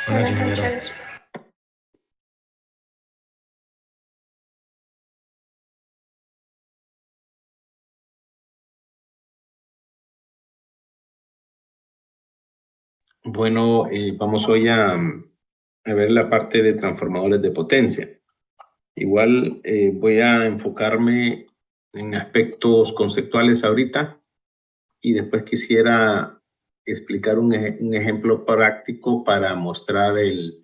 Buenas noches. Bueno, vamos hoy a ver la parte de transformadores de potencia. Igual voy a enfocarme en aspectos conceptuales ahorita y después quisiera explicar un ejemplo práctico para mostrar el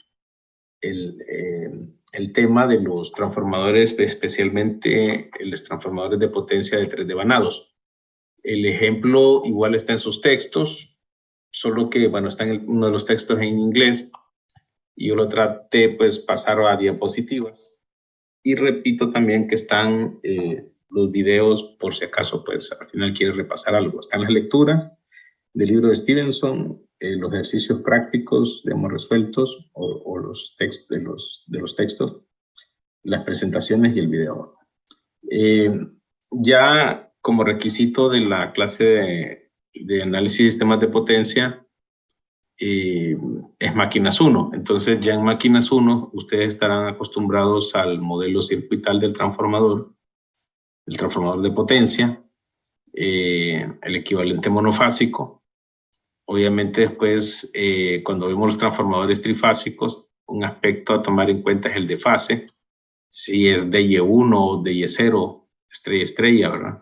tema de los transformadores, especialmente los transformadores de potencia de 3 devanados. El ejemplo igual está en sus textos, solo que, bueno, está en uno de los textos en inglés y yo lo traté pues pasar a diapositivas. Y repito también que están los videos por si acaso pues al final quieres repasar algo. Están las lecturas del libro de Stevenson, los ejercicios prácticos, digamos, resueltos o los textos de los textos, las presentaciones y el video. Ya como requisito de la clase de análisis de sistemas de potencia, es máquinas 1. Entonces ya en máquinas 1 ustedes estarán acostumbrados al modelo circuital del transformador de potencia, el equivalente monofásico. Obviamente después, cuando vemos los transformadores trifásicos, un aspecto a tomar en cuenta es el de fase, si es DY1 o DY0, estrella, ¿verdad?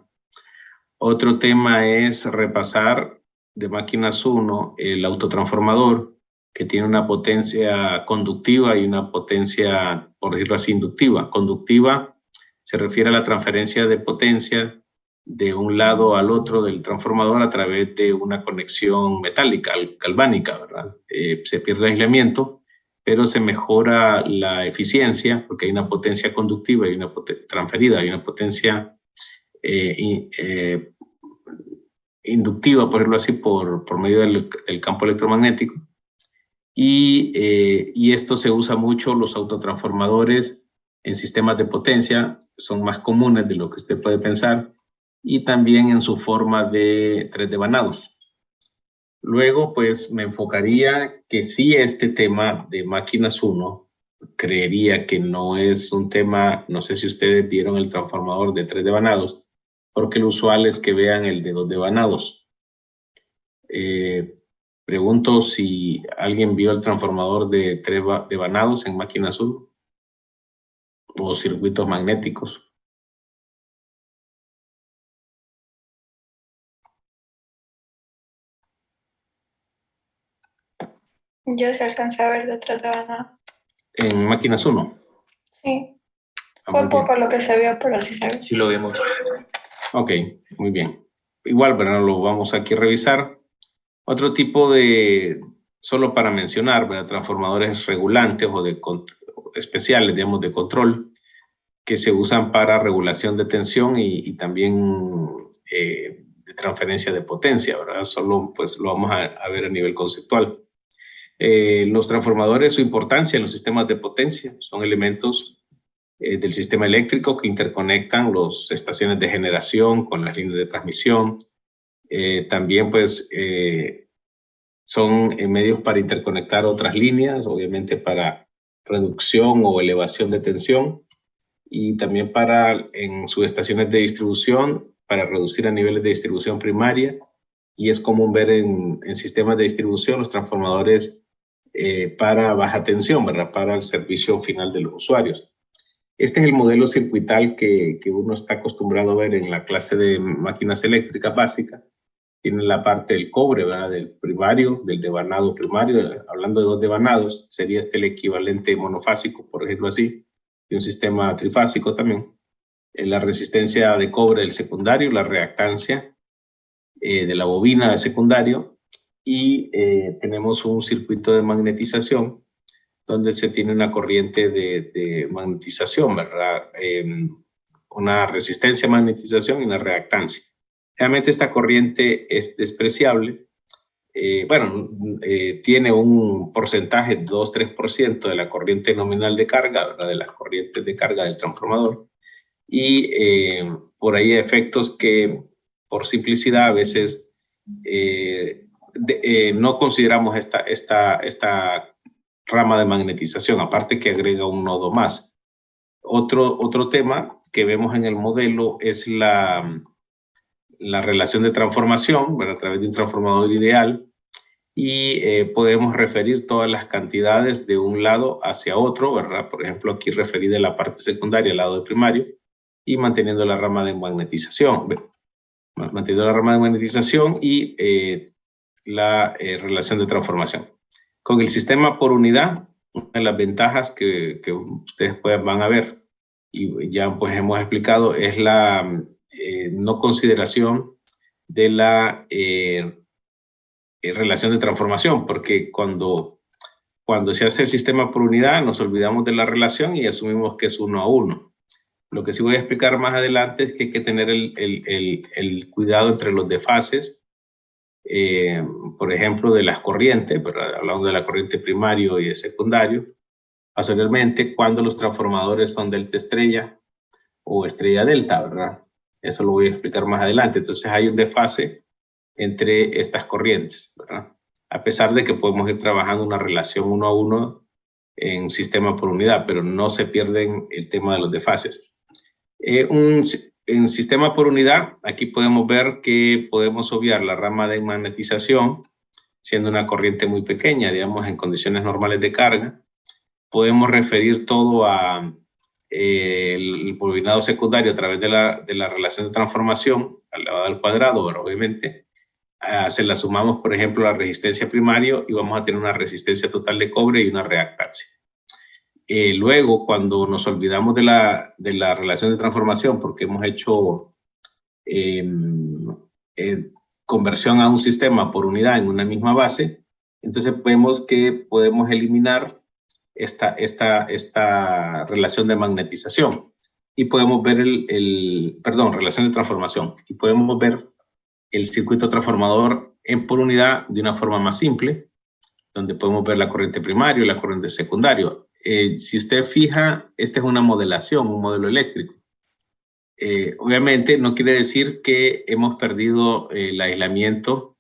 Otro tema es repasar de máquinas 1 el autotransformador, que tiene una potencia conductiva y una potencia, por decirlo así, inductiva. Conductiva se refiere a la transferencia de potencia de un lado al otro del transformador a través de una conexión metálica, galvánica, ¿verdad? Se pierde aislamiento, pero se mejora la eficiencia porque hay una potencia conductiva y una transferida, hay una potencia inductiva, por decirlo así, por medio del campo electromagnético. Y esto se usa mucho, los autotransformadores en sistemas de potencia son más comunes de lo que usted puede pensar, y también en su forma de 3 devanados. Luego, pues me enfocaría que sí, este tema de máquinas 1, creería que no es un tema, no sé si ustedes vieron el transformador de 3 devanados, porque lo usual es que vean el de 2 devanados. Pregunto si alguien vio el transformador de 3 devanados en máquinas 1 o circuitos magnéticos. Yo se alcancé a ver detrás de Banana. En máquinas 1. Sí. Fue poco lo que se vio, pero sí se vio. Sí lo vimos. Ok, muy bien. Igual, ¿verdad? Lo vamos aquí a revisar. Otro tipo de, solo para mencionar, ¿verdad? Transformadores regulantes o de especiales, digamos, de control, que se usan para regulación de tensión y también de transferencia de potencia, ¿verdad? Solo pues lo vamos a ver a nivel conceptual. Los transformadores, su importancia en los sistemas de potencia, son elementos del sistema eléctrico que interconectan las estaciones de generación con las líneas de transmisión. También pues son medios para interconectar otras líneas, obviamente para reducción o elevación de tensión, y también para en subestaciones de distribución para reducir a niveles de distribución primaria, y es común ver en sistemas de distribución los transformadores para baja tensión, ¿verdad? Para el servicio final de los usuarios. Este es el modelo circuital que uno está acostumbrado a ver en la clase de máquinas eléctricas básicas. Tiene la parte del cobre, ¿verdad? Del primario, del devanado primario. Hablando de 2 devanados, sería este el equivalente monofásico, por ejemplo así, de un sistema trifásico también. La resistencia de cobre del secundario, la reactancia de la bobina de secundario, y tenemos un circuito de magnetización donde se tiene una corriente de magnetización, ¿verdad? Una resistencia a magnetización y una reactancia. Realmente esta corriente es despreciable. Tiene un porcentaje de 2-3% de la corriente nominal de carga, ¿verdad? De las corrientes de carga del transformador. Y por ahí hay efectos que, por simplicidad, a veces no consideramos esta rama de magnetización, aparte que agrega un nodo más. Otro tema que vemos en el modelo es la relación de transformación, ¿verdad? A través de un transformador ideal, y podemos referir todas las cantidades de un lado hacia otro, ¿verdad? Por ejemplo, aquí referí de la parte secundaria al lado de primario y manteniendo la rama de magnetización, manteniendo la rama de magnetización y la relación de transformación. Con el sistema por unidad, una de las ventajas que ustedes van a ver y ya pues hemos explicado es la no consideración de la relación de transformación, porque cuando se hace el sistema por unidad nos olvidamos de la relación y asumimos que es 1 a 1. Lo que sí voy a explicar más adelante es que hay que tener el cuidado entre los desfases, por ejemplo, de las corrientes, ¿verdad? Hablando de la corriente primario y de secundario, posteriormente cuando los transformadores son delta estrella o estrella delta, ¿verdad? Eso lo voy a explicar más adelante. Entonces hay un desfase entre estas corrientes, ¿verdad? A pesar de que podemos ir trabajando una relación 1 a 1 en sistema por unidad, pero no se pierden el tema de los desfases. En sistema por unidad, aquí podemos ver que podemos obviar la rama de magnetización, siendo una corriente muy pequeña, digamos, en condiciones normales de carga. Podemos referir todo a el bobinado secundario a través de la relación de transformación elevada al cuadrado, pero obviamente se la sumamos, por ejemplo, a la resistencia primario y vamos a tener una resistencia total de cobre y una reactancia. Luego, cuando nos olvidamos de la relación de transformación, porque hemos hecho conversión a un sistema por unidad en una misma base, entonces vemos que podemos eliminar esta relación de magnetización y podemos ver relación de transformación, y podemos ver el circuito transformador en por unidad de una forma más simple, donde podemos ver la corriente primaria y la corriente secundaria. Si usted fija, esta es una modelación, un modelo eléctrico. Obviamente no quiere decir que hemos perdido el aislamiento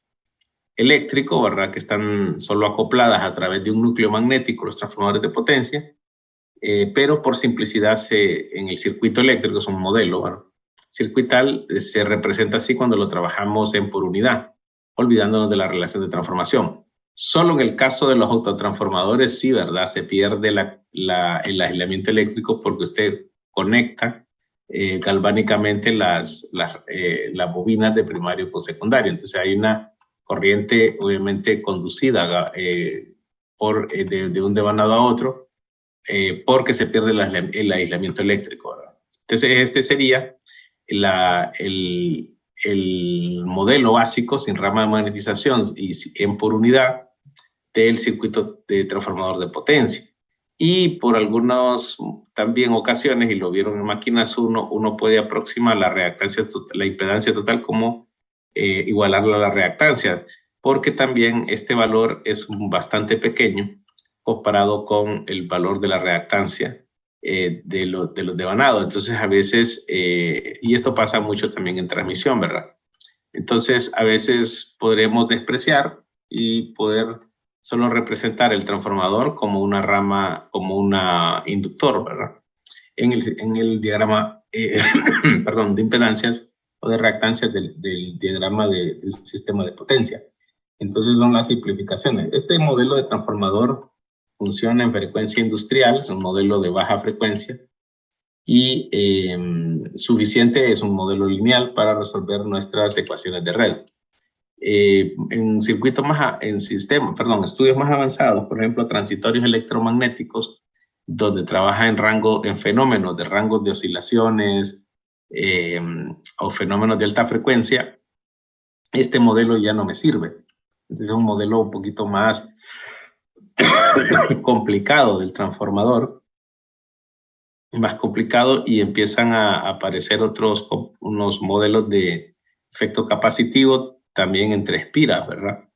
eléctrico, ¿verdad? Que están solo acopladas a través de un núcleo magnético los transformadores de potencia, pero por simplicidad en el circuito eléctrico es un modelo, ¿verdad? Circuital se representa así cuando lo trabajamos en por unidad, olvidándonos de la relación de transformación. Solo en el caso de los autotransformadores, sí, ¿verdad? Se pierde el aislamiento eléctrico porque usted conecta galvánicamente las bobinas de primario con secundario. Entonces hay una corriente obviamente conducida de un devanado a otro porque se pierde el aislamiento eléctrico, ¿verdad? Entonces este sería el modelo básico sin rama de magnetización y en por unidad del circuito de transformador de potencia. Y por algunas también ocasiones, y lo vieron en máquinas 1, uno puede aproximar la reactancia, la impedancia total como igualarla a la reactancia, porque también este valor es bastante pequeño comparado con el valor de la reactancia de los devanados. Entonces a veces, y esto pasa mucho también en transmisión, ¿verdad? Entonces a veces podremos despreciar y poder solo representar el transformador como una rama, como un inductor, ¿verdad? En el diagrama, perdón, de impedancias o de reactancias del diagrama del sistema de potencia. Entonces son las simplificaciones. Este modelo de transformador funciona en frecuencia industrial, es un modelo de baja frecuencia y suficiente, es un modelo lineal para resolver nuestras ecuaciones de red. En circuitos estudios más avanzados, por ejemplo, transitorios electromagnéticos, donde trabaja en fenómenos de rangos de oscilaciones o fenómenos de alta frecuencia, este modelo ya no me sirve. Es un modelo un poquito más complicado del transformador, más complicado, y empiezan a aparecer unos modelos de efecto capacitivo también en 3 piras, ¿verdad?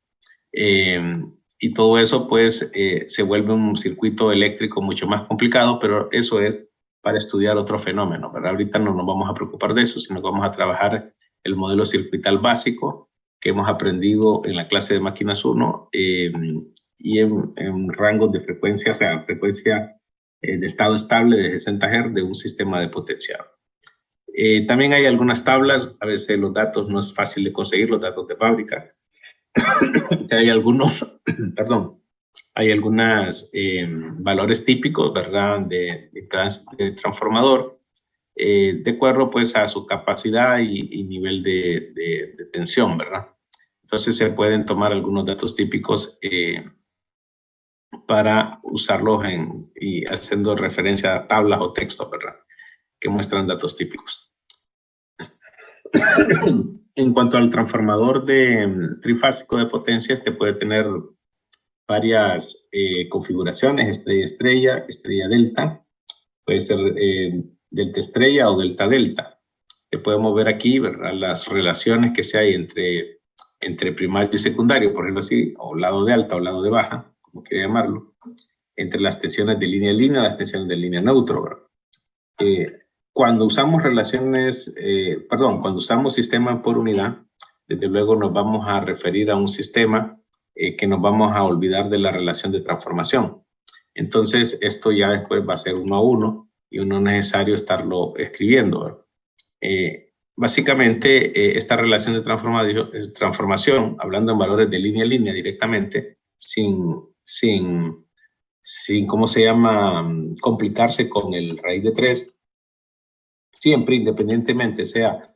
Y todo eso pues se vuelve un circuito eléctrico mucho más complicado, pero eso es para estudiar otro fenómeno, ¿verdad? Ahorita no nos vamos a preocupar de eso, sino que vamos a trabajar el modelo circuital básico que hemos aprendido en la clase de máquinas 1 y y en rangos de frecuencia, o sea, frecuencia de estado estable de 60 Hz de un sistema de potencial. También hay algunas tablas, a veces los datos no es fácil de conseguir, los datos de fábrica. Hay algunos, perdón, hay algunos valores típicos, ¿verdad?, de transformador, de acuerdo pues a su capacidad y nivel de tensión, ¿verdad? Entonces se pueden tomar algunos datos típicos para usarlos y haciendo referencia a tablas o textos, ¿verdad?, que muestran datos típicos. En cuanto al transformador trifásico de potencia, este puede tener varias configuraciones: estrella, estrella delta, puede ser delta estrella o delta delta. Que podemos ver aquí, ¿verdad?, las relaciones que se hay entre primario y secundario, por ejemplo así, o lado de alta o lado de baja, como quiera llamarlo, entre las tensiones de línea a línea y las tensiones de línea neutro, ¿verdad? Cuando usamos cuando usamos sistema por unidad, desde luego nos vamos a referir a un sistema que nos vamos a olvidar de la relación de transformación. Entonces, esto ya después va a ser 1 a 1 y no es necesario estarlo escribiendo. Básicamente, esta relación de transformación, hablando en valores de línea a línea directamente, sin ¿cómo se llama?, complicarse con el raíz de 3, siempre, independientemente sea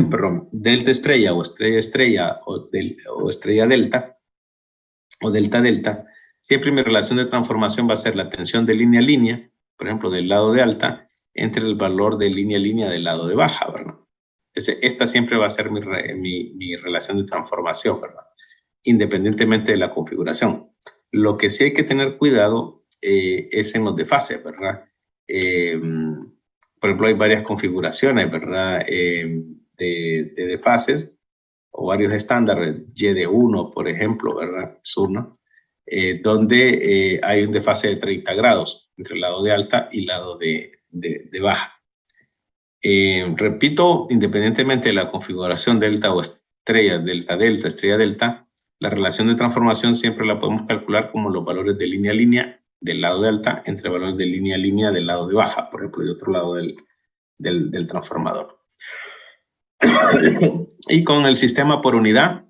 perdón, delta estrella o estrella estrella o estrella delta o delta delta, siempre mi relación de transformación va a ser la tensión de línea a línea, por ejemplo, del lado de alta, entre el valor de línea a línea del lado de baja, ¿verdad? Esta siempre va a ser mi relación de transformación, ¿verdad?, independientemente de la configuración. Lo que sí hay que tener cuidado es en los desfases, ¿verdad? Por ejemplo, hay varias configuraciones, ¿verdad?, de desfases o varios estándares, YD1, por ejemplo, ¿verdad?, es uno, donde hay un desfase de 30 grados entre el lado de alta y el lado de baja. Repito, independientemente de la configuración delta o estrella, delta, delta, estrella, delta, la relación de transformación siempre la podemos calcular como los valores de línea a línea del lado de alta entre valores de línea a línea del lado de baja, por ejemplo, de otro lado del transformador. Y con el sistema por unidad,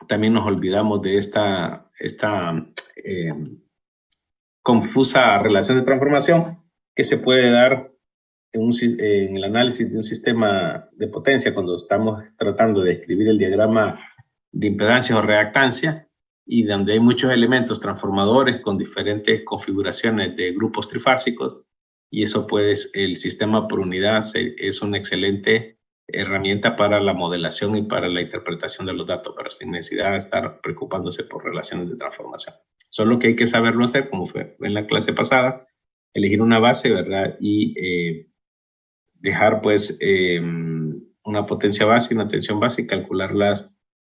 también nos olvidamos de esta confusa relación de transformación que se puede dar en el análisis de un sistema de potencia cuando estamos tratando de escribir el diagrama de impedancia o reactancia, y donde hay muchos elementos transformadores con diferentes configuraciones de grupos trifásicos, y eso pues el sistema por unidad es una excelente herramienta para la modelación y para la interpretación de los datos, pero sin necesidad de estar preocupándose por relaciones de transformación. Solo que hay que saberlo hacer, como fue en la clase pasada, elegir una base, ¿verdad?, y dejar pues una potencia base y una tensión base y calcularlas,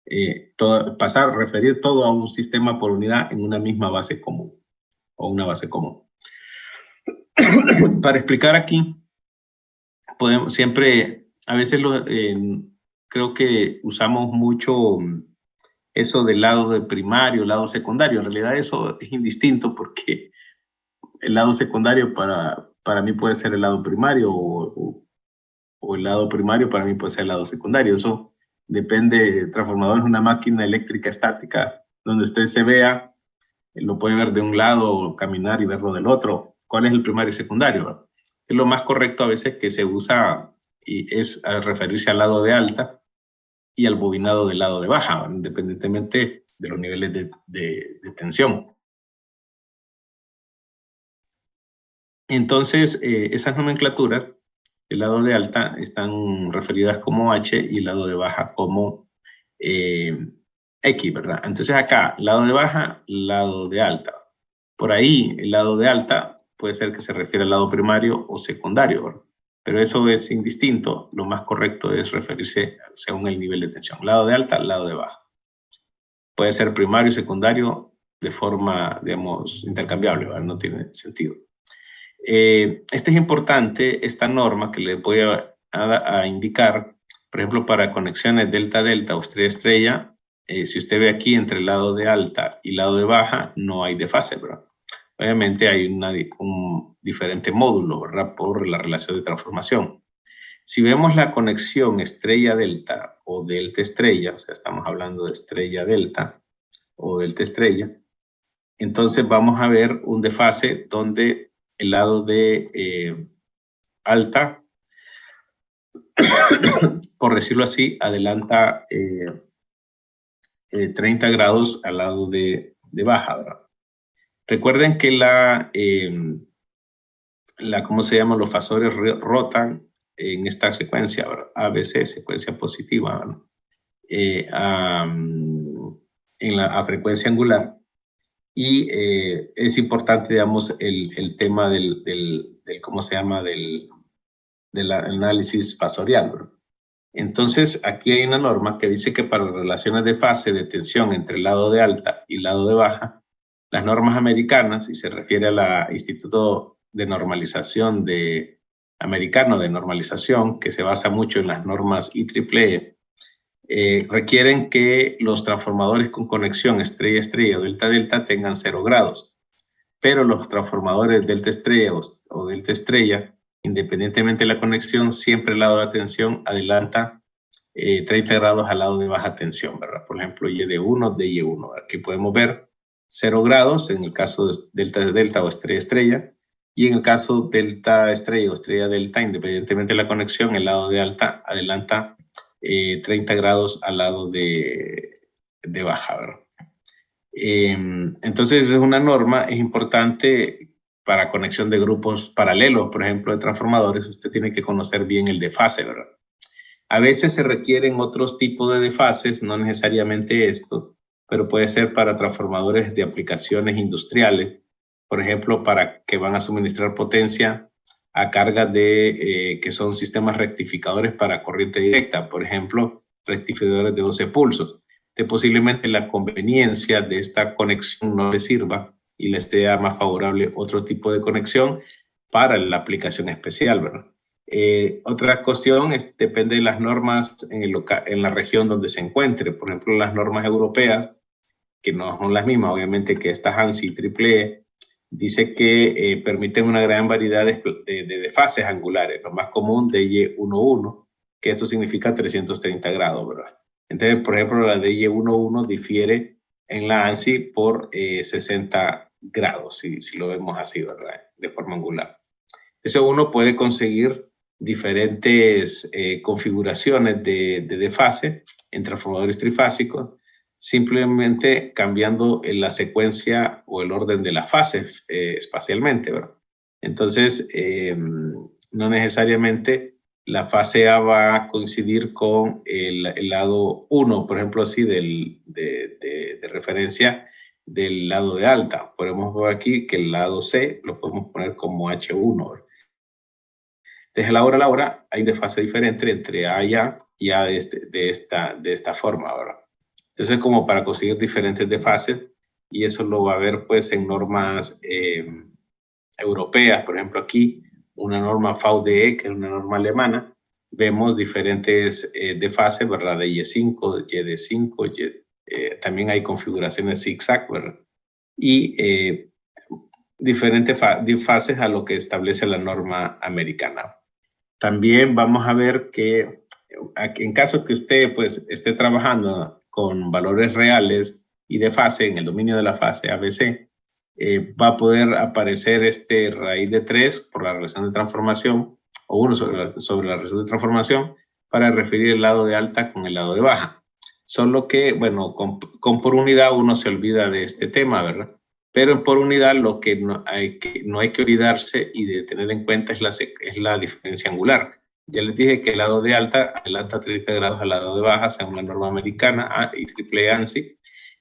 referir todo a un sistema por unidad en una misma base común o una base común. Para explicar aquí, podemos siempre, a veces creo que usamos mucho eso del lado de primario, lado secundario. En realidad eso es indistinto, porque el lado secundario para mí puede ser el lado primario, o el lado primario para mí puede ser el lado secundario. Eso depende. El transformador es una máquina eléctrica estática donde usted se vea, lo puede ver de un lado, caminar y verlo del otro. ¿Cuál es el primario y secundario? Es lo más correcto a veces que se usa, y es al referirse al lado de alta y al bobinado del lado de baja, independientemente de los niveles de tensión. Entonces, esas nomenclaturas, el lado de alta están referidas como H y el lado de baja como X, ¿verdad? Entonces acá, lado de baja, lado de alta. Por ahí, el lado de alta puede ser que se refiera al lado primario o secundario, ¿verdad? Pero eso es indistinto. Lo más correcto es referirse según el nivel de tensión. Lado de alta, lado de baja. Puede ser primario y secundario de forma, digamos, intercambiable, ¿verdad? No tiene sentido. Este es importante, esta norma que les voy a indicar, por ejemplo, para conexiones delta-delta o estrella-estrella, si usted ve aquí entre el lado de alta y lado de baja, no hay desfase, ¿verdad? Obviamente hay un diferente módulo, ¿verdad? Por la relación de transformación. Si vemos la conexión estrella-delta o delta-estrella, o sea, estamos hablando de estrella-delta o delta-estrella, entonces vamos a ver un desfase donde el lado de alta, por decirlo así, adelanta 30 grados al lado de baja, ¿verdad? Recuerden que ¿cómo se llama? Los fasores rotan en esta secuencia, ¿verdad? ABC, secuencia positiva, ¿verdad? A frecuencia angular. Y es importante, digamos, el tema del ¿cómo se llama? Del análisis fasorial, ¿verdad? Entonces, aquí hay una norma que dice que para las relaciones de fase de tensión entre el lado de alta y el lado de baja, las normas americanas, y se refiere al Instituto de Normalización Americano de Normalización, que se basa mucho en las normas IEEE, requieren que los transformadores con conexión estrella-estrella o delta-delta tengan 0 grados, pero los transformadores delta-estrella o delta-estrella, independientemente de la conexión, siempre el lado de la tensión adelanta 30 grados al lado de baja tensión, ¿verdad? Por ejemplo, YD1, DY1. Aquí podemos ver 0 grados en el caso de delta-delta o estrella-estrella, y en el caso delta-estrella o estrella-delta, independientemente de la conexión, el lado de alta adelanta 30 grados al lado de baja, ¿verdad? Entonces es una norma, es importante para conexión de grupos paralelos, por ejemplo, de transformadores. Usted tiene que conocer bien el desfase, ¿verdad? A veces se requieren otros tipos de desfases, no necesariamente esto, pero puede ser para transformadores de aplicaciones industriales, por ejemplo, para que van a suministrar potencia a cargas que son sistemas rectificadores para corriente directa, por ejemplo, rectificadores de 12 pulsos. Posiblemente la conveniencia de esta conexión no le sirva y le sea más favorable otro tipo de conexión para la aplicación especial, ¿verdad? Otra cuestión depende de las normas en la región donde se encuentre. Por ejemplo, las normas europeas, que no son las mismas, obviamente, que esta ANSI IEEE, dice que permiten una gran variedad de desfases angulares. Lo más común, DY11, que esto significa 330 grados, ¿verdad? Entonces, por ejemplo, la DY11 difiere en la ANSI por 60 grados, si lo vemos así, ¿verdad? De forma angular. Eso uno puede conseguir diferentes configuraciones de desfase en transformadores trifásicos, simplemente cambiando la secuencia o el orden de las fases espacialmente, ¿verdad? Entonces, no necesariamente la fase A va a coincidir con el lado 1, por ejemplo, así, de referencia del lado de alta. Podemos ver aquí que el lado C lo podemos poner como H1, ¿verdad? Desde la hora hay desfase diferente entre A y A de esta forma, ¿verdad? Entonces, como para conseguir diferentes desfases, y eso lo va a ver pues en normas europeas, por ejemplo aquí, una norma VDE, que es una norma alemana, vemos diferentes desfases, ¿verdad? De Y5, YD5, también hay configuraciones zigzag, ¿verdad? Y diferentes desfases a lo que establece la norma americana. También vamos a ver que en caso que usted pues esté trabajando con valores reales y de fase en el dominio de la fase ABC, va a poder aparecer raíz de 3 por la relación de transformación o 1 sobre la relación de transformación para referir el lado de alta con el lado de baja. Solo que, bueno, con por unidad uno se olvida de este tema, ¿verdad? Pero por unidad lo que no hay que olvidarse y de tener en cuenta es la diferencia angular. Ya les dije que el lado de alta adelanta 30 grados al lado de baja, según la norma americana y triple ANSI.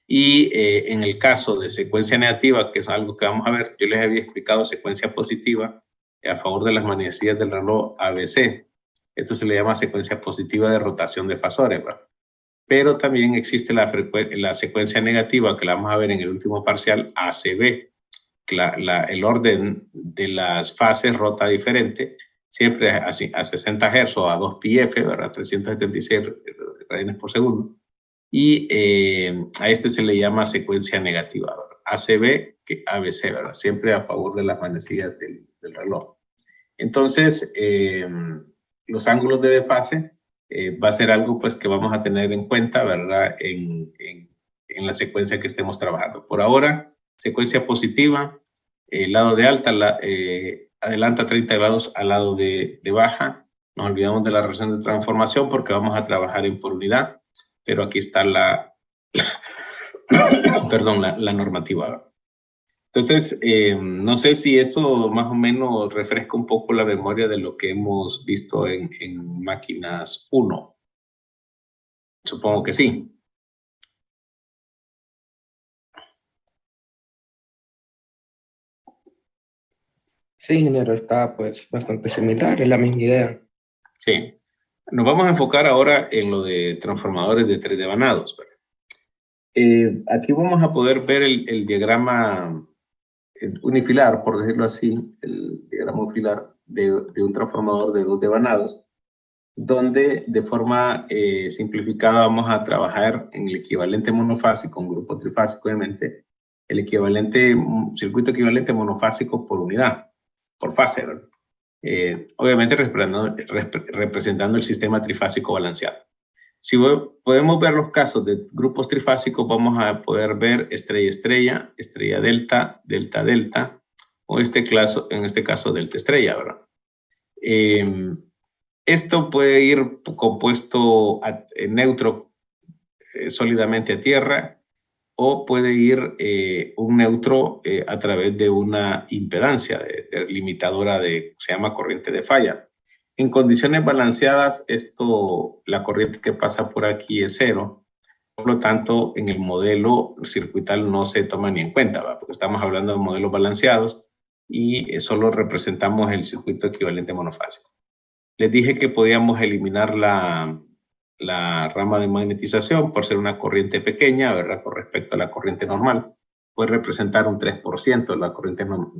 Y en el caso de secuencia negativa, que es algo que vamos a ver, yo les había explicado secuencia positiva a favor de las manecillas del reloj ABC. Esto se le llama secuencia positiva de rotación de fasores, ¿verdad? Pero también existe la secuencia negativa, que la vamos a ver en el último parcial, ACB. El orden de las fases rota diferente, siempre a 60 Hz o a 2 πf, ¿verdad? 376 radianes por segundo. y a este se le llama secuencia negativa, ¿verdad? ACB que ABC, ¿verdad? Siempre a favor de las manecillas del reloj. Entonces, los ángulos de desfase va a ser algo pues que vamos a tener en cuenta, ¿verdad? En la secuencia que estemos trabajando. Por ahora, secuencia positiva, lado de alta, adelanta 30 grados al lado de baja. Nos olvidamos de la relación de transformación porque vamos a trabajar en por unidad, pero aquí está perdón, la normativa. Entonces, no sé si eso más o menos refresca un poco la memoria de lo que hemos visto en máquinas 1. Supongo que sí. Sí, ingeniero, está pues bastante similar, es la misma idea. Sí. Nos vamos a enfocar ahora en lo de transformadores de 3 devanados. Aquí vamos a poder ver el diagrama unifilar, por decirlo así, el diagrama unifilar de un transformador de 2 devanados, donde de forma simplificada vamos a trabajar en el equivalente monofásico, un grupo trifásico obviamente, el equivalente, circuito equivalente monofásico por unidad, por fase, ¿verdad? Obviamente representando el sistema trifásico balanceado. Si podemos ver los casos de grupos trifásicos, vamos a poder ver estrella-estrella, estrella-delta, delta-delta, o en este caso delta-estrella, ¿verdad? Esto puede ir compuesto neutro sólidamente a tierra o puede ir un neutro a través de una impedancia limitadora se llama corriente de falla. En condiciones balanceadas, la corriente que pasa por aquí es cero. Por lo tanto, en el modelo circuital no se toma ni en cuenta, ¿verdad? Porque estamos hablando de modelos balanceados y solo representamos el circuito equivalente monofásico. Les dije que podíamos eliminar la rama de magnetización por ser una corriente pequeña, ¿verdad? Con respecto a la corriente normal. Puede representar un 3%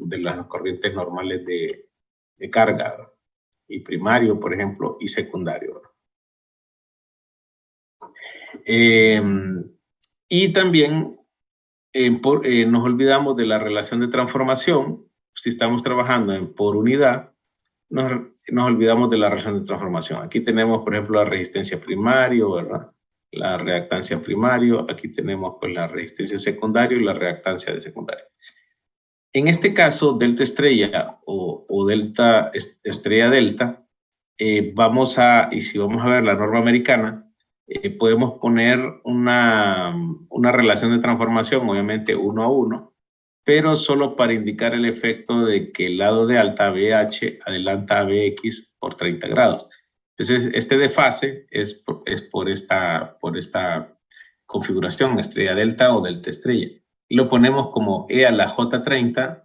de las corrientes normales de carga, ¿verdad? Y primario, por ejemplo, y secundario. Y también nos olvidamos de la relación de transformación. Si estamos trabajando por unidad, nos olvidamos de la relación de transformación. Aquí tenemos, por ejemplo, la resistencia primario, ¿verdad? La reactancia primario. Aquí tenemos pues, la resistencia secundaria y la reactancia de secundario. En este caso, delta estrella o delta estrella delta, y si vamos a ver la norma americana, podemos poner una relación de transformación, obviamente 1 a 1, pero solo para indicar el efecto de que el lado de alta BH adelanta a BX por 30 grados. Entonces, este desfase es por esta configuración, estrella delta o delta estrella. Y lo ponemos como E a la J30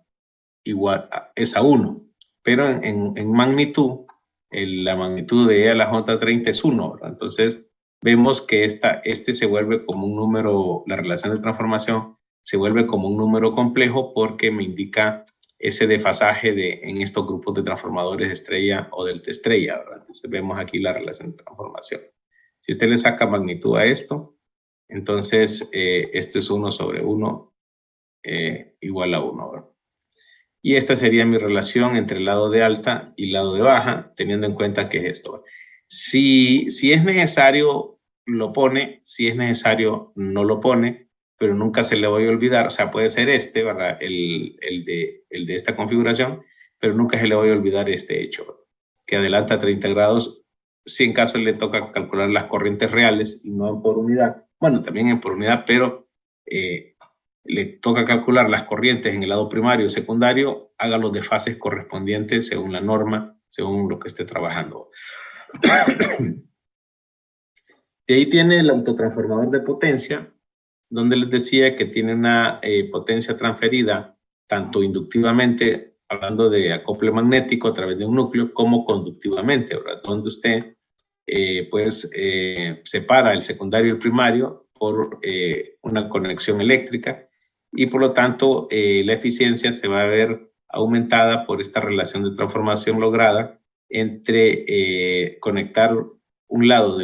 es a 1, pero en magnitud, la magnitud de E a la J30 es 1, ¿verdad? Entonces, vemos que este se vuelve como un número, la relación de transformación se vuelve como un número complejo porque me indica ese desfasaje en estos grupos de transformadores de estrella o delta estrella, ¿verdad? Entonces vemos aquí la relación de transformación. Si usted le saca magnitud a esto, entonces esto es 1 sobre 1 igual a 1, ¿verdad? Y esta sería mi relación entre el lado de alta y el lado de baja, teniendo en cuenta que es esto. Si es necesario, lo pone. Si es necesario, no lo pone, pero nunca se le voy a olvidar. O sea, puede ser ¿verdad? El de esta configuración, pero nunca se le voy a olvidar este hecho, que adelanta 30 grados, si en caso le toca calcular las corrientes reales y no en por unidad. Bueno, también en por unidad, pero le toca calcular las corrientes en el lado primario y secundario, haga los desfases correspondientes según la norma, según lo que esté trabajando. Y ahí tiene el autotransformador de potencia, donde les decía que tiene una potencia transferida tanto inductivamente, hablando de acople magnético a través de un núcleo, como conductivamente, ¿verdad? Donde usted separa el secundario y el primario por una conexión eléctrica y por lo tanto la eficiencia se va a ver aumentada por esta relación de transformación lograda entre conectar un lado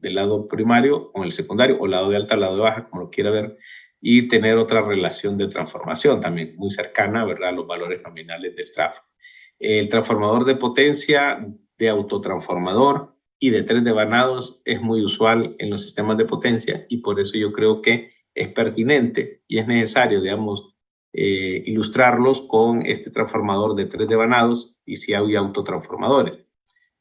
del lado primario con el secundario, o lado de alta, lado de baja, como lo quiera ver, y tener otra relación de transformación también muy cercana, ¿verdad?, a los valores nominales del tráfico. El transformador de potencia, de autotransformador y de 3 devanados es muy usual en los sistemas de potencia, y por eso yo creo que es pertinente y es necesario, digamos, ilustrarlos con este transformador de 3 devanados y si hay autotransformadores.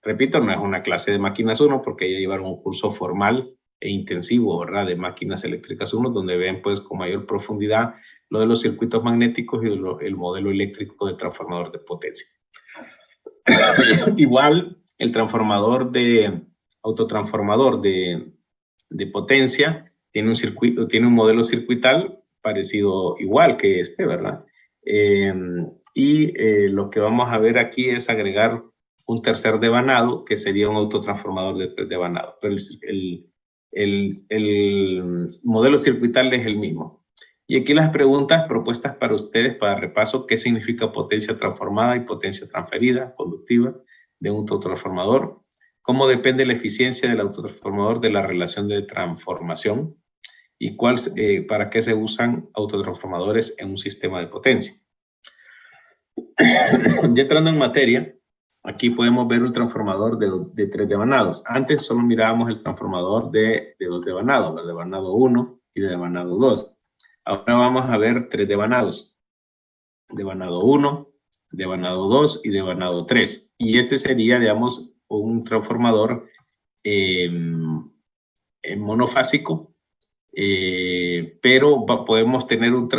Repito, no es una clase de máquinas 1 porque ya llevaron un curso formal e intensivo, ¿verdad?, de máquinas eléctricas 1, donde ven pues con mayor profundidad lo de los circuitos magnéticos y el modelo eléctrico del transformador de potencia. Igual, el transformador de autotransformador de potencia tiene un circuito, tiene un modelo circuital parecido igual que este, ¿verdad? Lo que vamos a ver aquí es agregar un tercer devanado, que sería un autotransformador de 3 devanados, pero el modelo circuital es el mismo. Y aquí las preguntas propuestas para ustedes para repaso: ¿qué significa potencia transformada y potencia transferida conductiva de un autotransformador? ¿Cómo depende la eficiencia del autotransformador de la relación de transformación? ¿Y para qué se usan autotransformadores en un sistema de potencia? Ya entrando en materia, aquí podemos ver un transformador de 3 devanados. Antes solo mirábamos el transformador de 2 devanados, el devanado 1 y el devanado 2. Ahora vamos a ver 3 devanados. Devanado 1, devanado 2 y devanado 3. Y este sería, digamos, un transformador monofásico, pero podemos tener un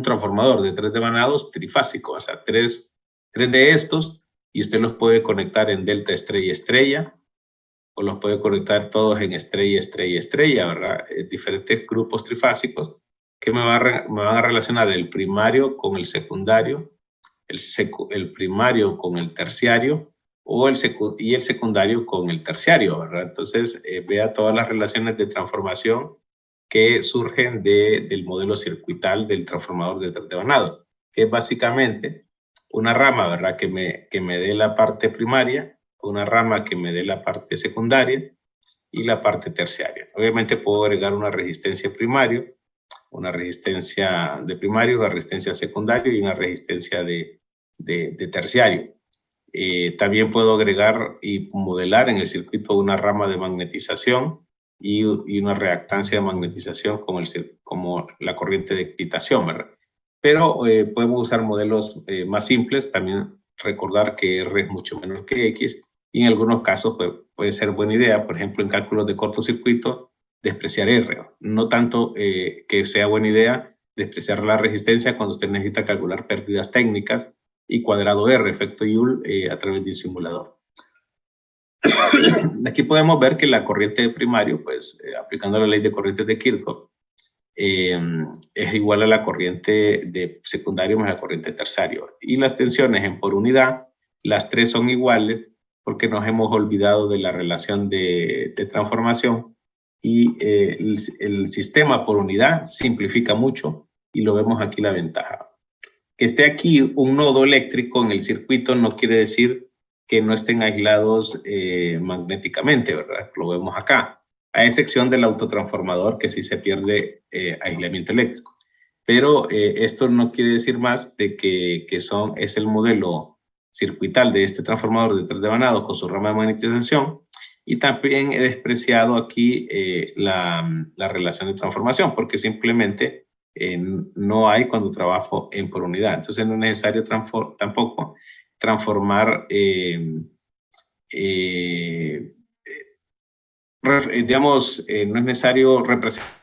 transformador de 3 devanados trifásico, o sea, tres de estos, y usted los puede conectar en delta estrella estrella, o los puede conectar todos en estrella estrella estrella, ¿verdad? Diferentes grupos trifásicos que me van a relacionar el primario con el secundario, el primario con el terciario, y el secundario con el terciario, ¿verdad? Entonces, vea todas las relaciones de transformación que surgen del modelo circuital del transformador de 3 devanados, que es básicamente una rama, ¿verdad?, que me dé la parte primaria, una rama que me dé la parte secundaria y la parte terciaria. Obviamente puedo agregar una resistencia primaria, una resistencia de primario, una resistencia secundaria y una resistencia de terciario. También puedo agregar y modelar en el circuito una rama de magnetización y una reactancia de magnetización como la corriente de excitación, ¿verdad? Pero podemos usar modelos más simples. También recordar que R es mucho menor que X, y en algunos casos puede ser buena idea, por ejemplo, en cálculos de cortocircuito, despreciar R. No tanto que sea buena idea despreciar la resistencia cuando usted necesita calcular pérdidas técnicas y cuadrado R, efecto Joule, a través de un simulador. Aquí podemos ver que la corriente de primario, pues aplicando la ley de corrientes de Kirchhoff, es igual a la corriente de secundario más la corriente de terciario. Y las tensiones en por unidad, las tres son iguales porque nos hemos olvidado de la relación de transformación, y el sistema por unidad simplifica mucho, y lo vemos aquí la ventaja. Que esté aquí un nodo eléctrico en el circuito no quiere decir que no estén aislados magnéticamente, ¿verdad? Lo vemos acá, a excepción del autotransformador, que sí se pierde aislamiento eléctrico. Pero esto no quiere decir más de que es el modelo circuital de este transformador de 3 devanados con su rama de magnetización. Y también he despreciado aquí la relación de transformación, porque simplemente no hay cuando trabajo en por unidad. Entonces no es necesario tampoco transformar, digamos, no es necesario representar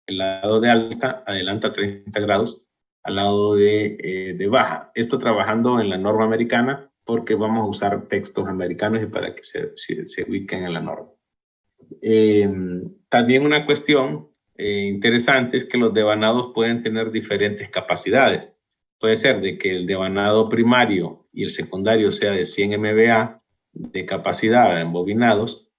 el lado de alta, adelanta 30 grados, al lado de baja. Esto trabajando en la norma americana, porque vamos a usar textos americanos y para que se ubiquen en la norma. También una cuestión interesante es que los devanados pueden tener diferentes capacidades. Puede ser de que el devanado primario y el secundario sea de 100 MVA de capacidad en bobinados,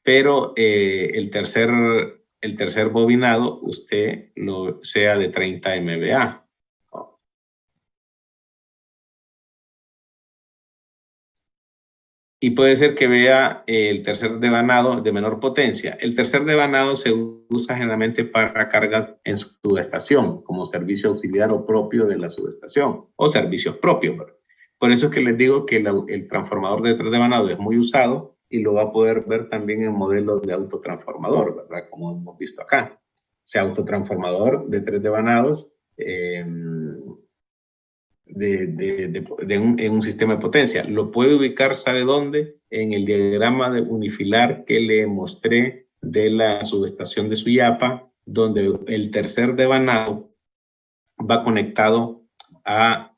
pero el tercer bobinado usted lo sea de 30 MVA. Y puede ser que vea el tercer devanado de menor potencia. El tercer devanado se usa generalmente para cargas en subestación, como servicio auxiliar o propio de la subestación, o servicios propios. Por eso es que les digo que el transformador de 3 devanados es muy usado y lo va a poder ver también en modelos de autotransformador, ¿verdad? Como hemos visto acá. O sea, autotransformador de 3 devanados en un sistema de potencia. Lo puede ubicar, ¿sabe dónde? En el diagrama de unifilar que le mostré de la subestación de Suyapa, donde el tercer devanado va conectado a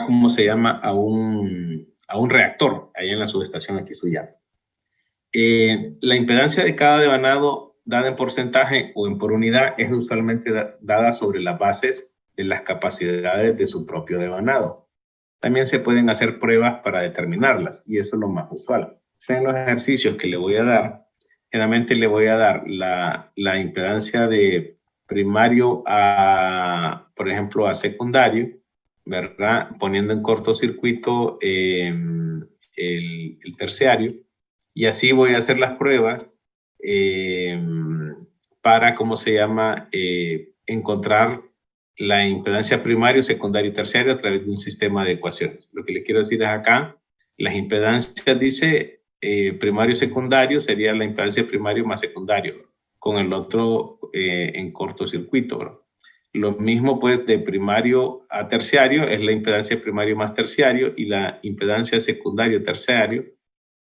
¿cómo se llama? A un reactor, ahí en la subestación aquí Suyapa. La impedancia de cada devanado dada en porcentaje o en por unidad es usualmente dada sobre las bases de las capacidades de su propio devanado. También se pueden hacer pruebas para determinarlas y eso es lo más usual. En los ejercicios que le voy a dar, generalmente le voy a dar la impedancia de primario a, por ejemplo, a secundario, ¿verdad? Poniendo en cortocircuito el terciario. Y así voy a hacer las pruebas para, ¿cómo se llama? Encontrar la impedancia primario, secundario y terciario a través de un sistema de ecuaciones. Lo que le quiero decir es acá, las impedancias, dice, primario y secundario sería la impedancia primario más secundario, con el otro en cortocircuito, ¿verdad? Lo mismo, pues, de primario a terciario es la impedancia primario más terciario y la impedancia secundario terciario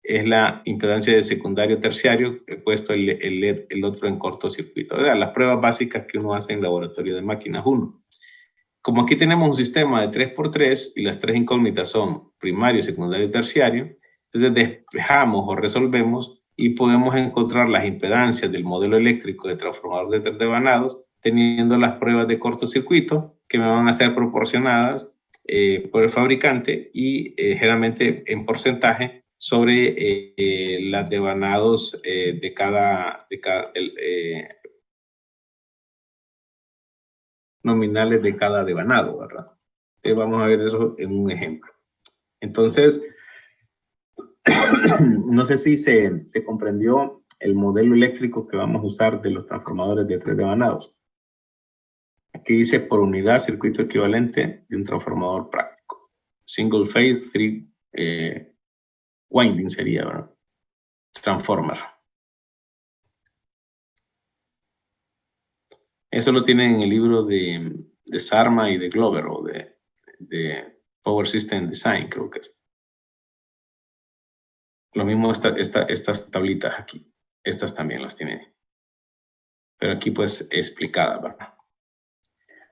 es la impedancia de secundario terciario, he puesto el otro en cortocircuito. O sea, las pruebas básicas que uno hace en laboratorio de máquinas 1. Como aquí tenemos un sistema de 3x3 y las 3 incógnitas son primario, secundario y terciario, entonces despejamos o resolvemos y podemos encontrar las impedancias del modelo eléctrico de transformador de 3 devanados teniendo las pruebas de cortocircuito que me van a ser proporcionadas por el fabricante y generalmente en porcentaje sobre las devanados nominales de cada devanado, ¿verdad? Entonces vamos a ver eso en un ejemplo. Entonces, no sé si se comprendió el modelo eléctrico que vamos a usar de los transformadores de 3 devanados. Aquí dice por unidad circuito equivalente de un transformador práctico. Single phase, 3 winding sería, ¿verdad? Transformer. Eso lo tienen en el libro de Sarma y de Glover, o de Power System Design, creo que es. Lo mismo estas tablitas aquí. Estas también las tienen. Pero aquí pues explicadas, ¿verdad?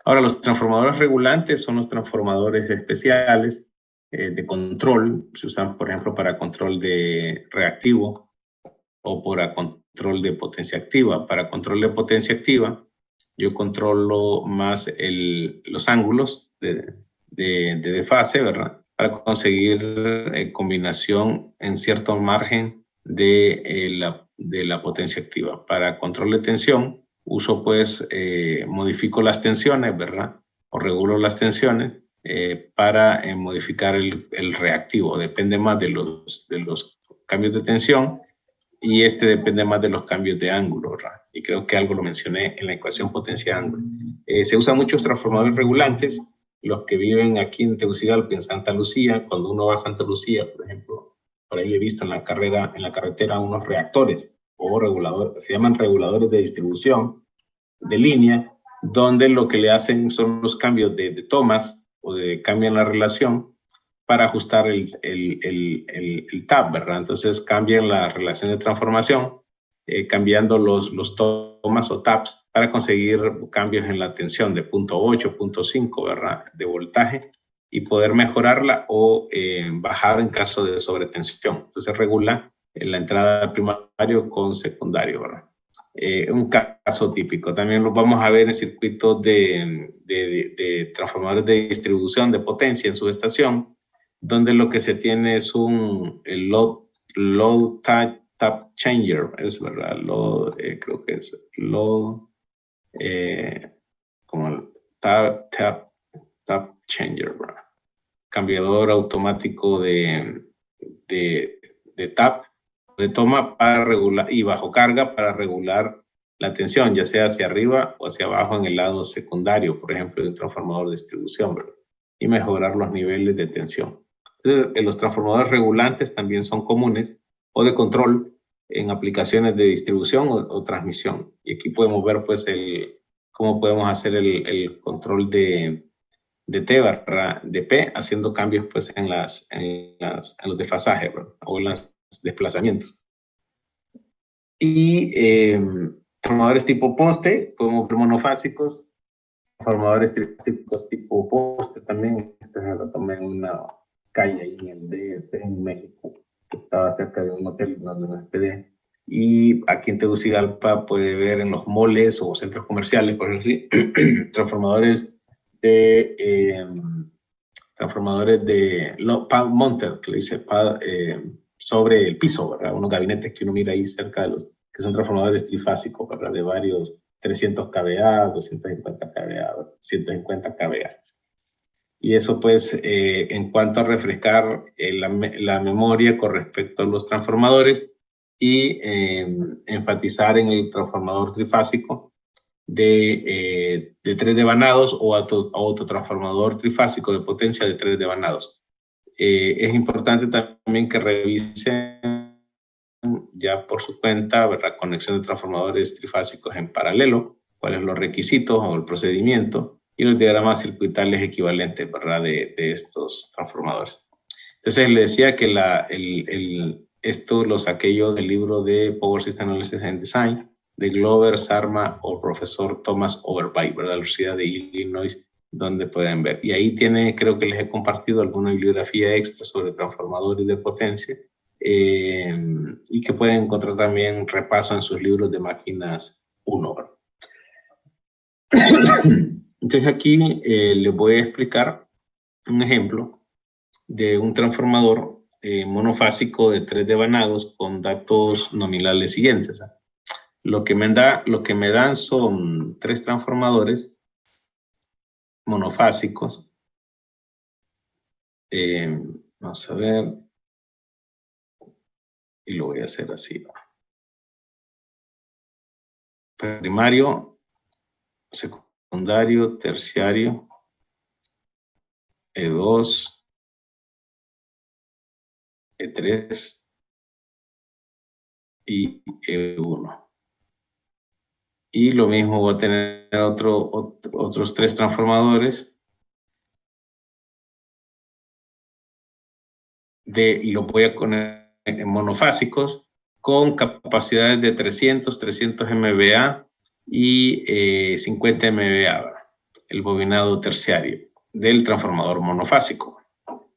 Ahora, los transformadores regulantes son los transformadores especiales de control. Se usan, por ejemplo, para control de reactivo o para control de potencia activa. Para control de potencia activa, yo controlo más los ángulos de desfase, ¿verdad? Para conseguir combinación en cierto margen de la potencia activa. Para control de tensión, uso pues, modifico las tensiones, ¿verdad? O regulo las tensiones para modificar el reactivo. Depende más de los cambios de tensión y depende más de los cambios de ángulo, ¿verdad? Y creo que algo lo mencioné en la ecuación potencia-ángulo. Se usan muchos transformadores regulantes, los que viven aquí en Tegucigalpa, en Santa Lucía. Cuando uno va a Santa Lucía, por ejemplo, por ahí he visto en la carretera unos reactores o reguladores, se llaman reguladores de distribución de línea, donde lo que le hacen son los cambios de tomas o cambian la relación para ajustar el tab, ¿verdad? Entonces cambian la relación de transformación, cambiando los tomas o tabs para conseguir cambios en la tensión de 0.8, 0.5, ¿verdad? De voltaje y poder mejorarla o bajar en caso de sobretensión. Entonces regula en la entrada primario con secundario, ¿verdad? Un caso típico. También lo vamos a ver en circuitos de transformadores de distribución de potencia en subestación, donde lo que se tiene es el load tap changer, es verdad, creo que es load, como el tap changer, ¿verdad? Cambiador automático de tap, de toma para regular, y bajo carga para regular la tensión, ya sea hacia arriba o hacia abajo en el lado secundario, por ejemplo, de un transformador de distribución, ¿verdad? Y mejorar los niveles de tensión. Entonces, los transformadores regulantes también son comunes, o de control, en aplicaciones de distribución o transmisión. Y aquí podemos ver, pues, cómo podemos hacer el control de T barra de P, haciendo cambios, pues, en los desfasajes, ¿verdad? O en los desplazamientos. Y transformadores tipo poste, podemos ver monofásicos, transformadores trifásicos tipo poste también. Este se lo tomé en una calle ahí en el DF, en México, que estaba cerca de un hotel donde me hospedé. Y aquí en Tegucigalpa puede ver en los moles o centros comerciales, por ejemplo, transformadores de pad mounted, que le dice pad, sobre el piso, ¿verdad? Unos gabinetes que uno mira ahí cerca de los, que son transformadores trifásicos, ¿verdad? De varios 300 kVA, 250 kVA, 150 kVA. Y eso, pues, en cuanto a refrescar la memoria con respecto a los transformadores y enfatizar en el transformador trifásico de 3 devanados o autotransformador trifásico de potencia de 3 devanados. Es importante también que revisen ya por su cuenta, ¿verdad?, conexión de transformadores trifásicos en paralelo, cuáles son los requisitos o el procedimiento, y los diagramas circuitales equivalentes, ¿verdad?, de estos transformadores. Entonces, le decía que esto lo saqué yo del libro de Power System Analysis and Design, de Glover, Sarma o profesor Thomas Overby, ¿verdad?, la Universidad de Illinois, donde pueden ver. Y ahí creo que les he compartido alguna bibliografía extra sobre transformadores de potencia, y que pueden encontrar también repaso en sus libros de máquinas 1. Entonces aquí les voy a explicar un ejemplo de un transformador monofásico de 3 devanados con datos nominales siguientes. Lo que me dan son 3 transformadores monofásicos. Vamos a ver. Y lo voy a hacer así. Primario, secundario, terciario, E2, E3 y E1. Y lo mismo voy a tener otros 3 transformadores y lo voy a poner en monofásicos con capacidades de 300 MVA y 50 MVA, el bobinado terciario del transformador monofásico.